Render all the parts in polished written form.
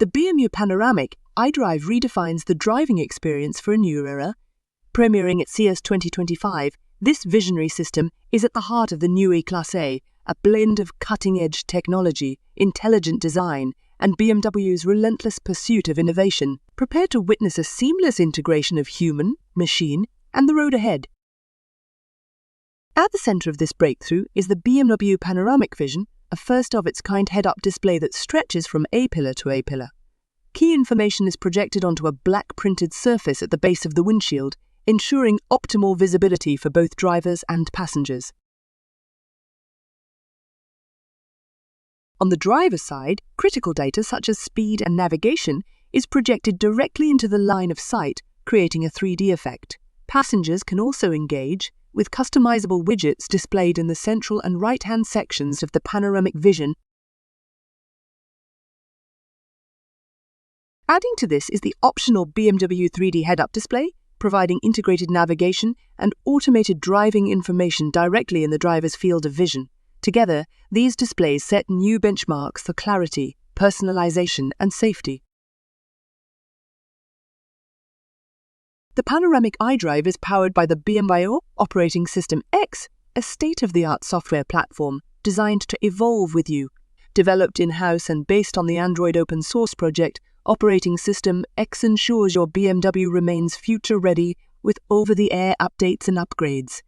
The BMW Panoramic iDrive redefines the driving experience for a new era. Premiering at CES 2025, this visionary system is at the heart of the Neue Klasse, a blend of cutting-edge technology, intelligent design, and BMW's relentless pursuit of innovation. Prepare to witness a seamless integration of human, machine, and the road ahead. At the center of this breakthrough is the BMW Panoramic Vision, a first-of-its-kind head-up display that stretches from A-pillar to A-pillar. Key information is projected onto a black printed surface at the base of the windshield, ensuring optimal visibility for both drivers and passengers. On the driver's side, critical data such as speed and navigation is projected directly into the line of sight, creating a 3D effect. Passengers can also engage with customizable widgets displayed in the central and right-hand sections of the Panoramic Vision. Adding to this is the optional BMW 3D head-up display, providing integrated navigation and automated driving information directly in the driver's field of vision. Together, these displays set new benchmarks for clarity, personalization, and safety. The Panoramic iDrive is powered by the BMW Operating System X, a state-of-the-art software platform designed to evolve with you. Developed in-house and based on the Android open-source project, Operating System X ensures your BMW remains future-ready with over-the-air updates and upgrades.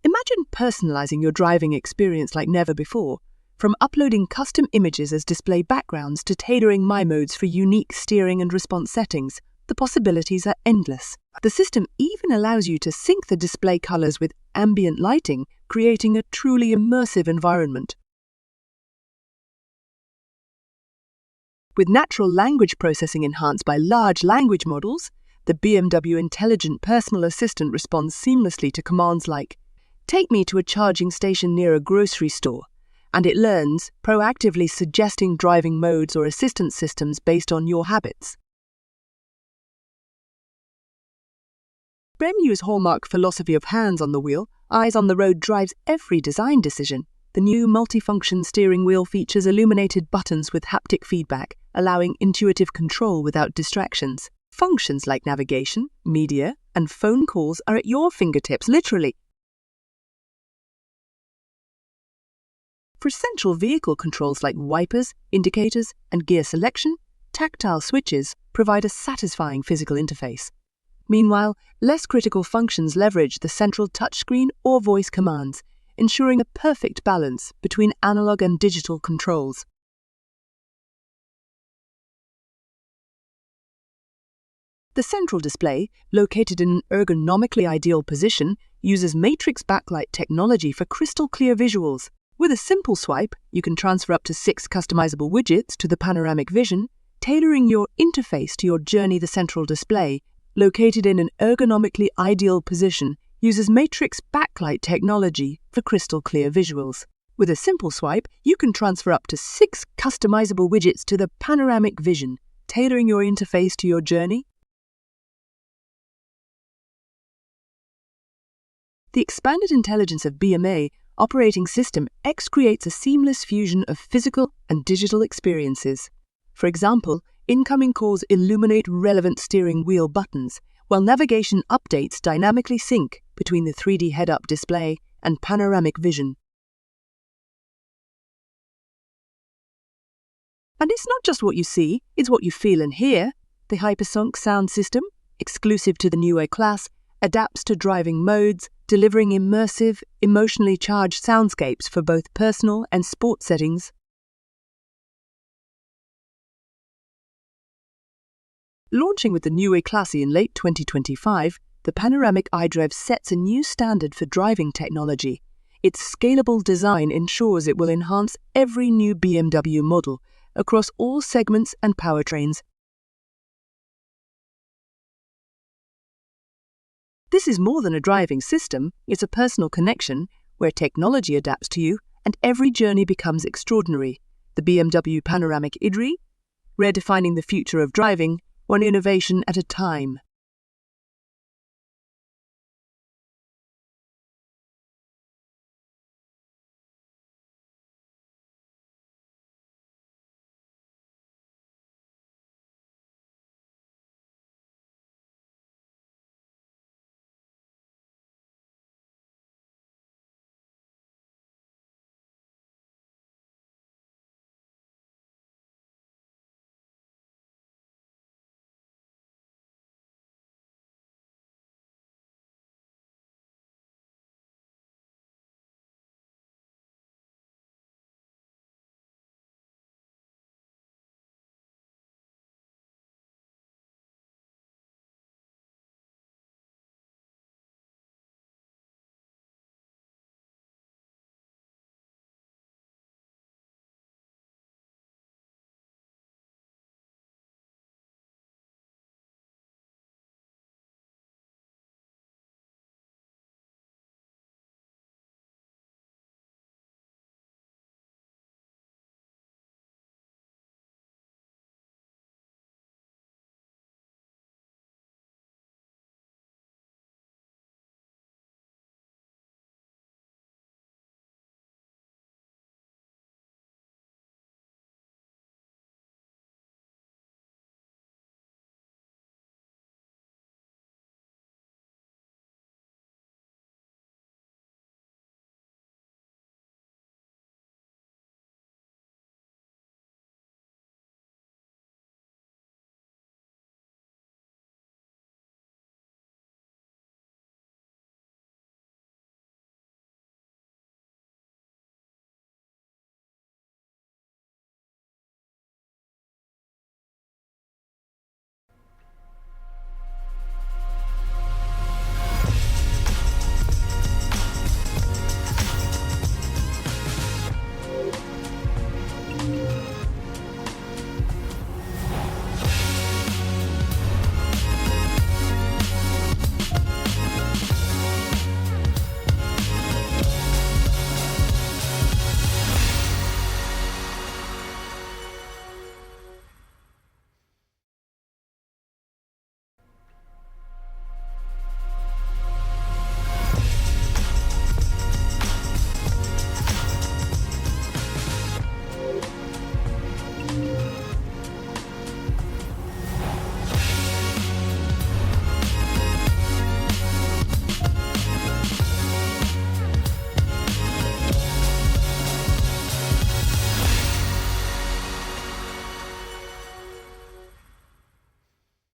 Imagine personalizing your driving experience like never before. From uploading custom images as display backgrounds to tailoring My Modes for unique steering and response settings, the possibilities are endless. The system even allows you to sync the display colors with ambient lighting, creating a truly immersive environment. With natural language processing enhanced by large language models, the BMW Intelligent Personal Assistant responds seamlessly to commands like, "Take me to a charging station near a grocery store," and it learns, proactively suggesting driving modes or assistance systems based on your habits. BMW's hallmark philosophy of hands on the wheel, eyes on the road drives every design decision. The new multifunction steering wheel features illuminated buttons with haptic feedback, allowing intuitive control without distractions. Functions like navigation, media, and phone calls are at your fingertips, literally. For central vehicle controls like wipers, indicators, and gear selection, tactile switches provide a satisfying physical interface. Meanwhile, less critical functions leverage the central touchscreen or voice commands, ensuring a perfect balance between analog and digital controls. The central display, located in an ergonomically ideal position, uses matrix backlight technology for crystal-clear visuals. With a simple swipe, you can transfer up to 6 customizable widgets to the Panoramic Vision, tailoring your interface to your journey. The central display, located in an ergonomically ideal position, uses matrix backlight technology for crystal-clear visuals. With a simple swipe, you can transfer up to 6 customizable widgets to the Panoramic Vision, tailoring your interface to your journey. The expanded intelligence of BMW Operating System X creates a seamless fusion of physical and digital experiences. For example, incoming calls illuminate relevant steering wheel buttons, while navigation updates dynamically sync between the 3D head-up display and Panoramic Vision. And it's not just what you see, it's what you feel and hear. The HypersonX sound system, exclusive to the Neue class, adapts to driving modes, delivering immersive, emotionally charged soundscapes for both personal and sport settings. Launching with the Neue Klasse in late 2025, the Panoramic iDrive sets a new standard for driving technology. Its scalable design ensures it will enhance every new BMW model across all segments and powertrains. This is more than a driving system, it's a personal connection where technology adapts to you and every journey becomes extraordinary. The BMW Panoramic iDrive, redefining the future of driving, one innovation at a time.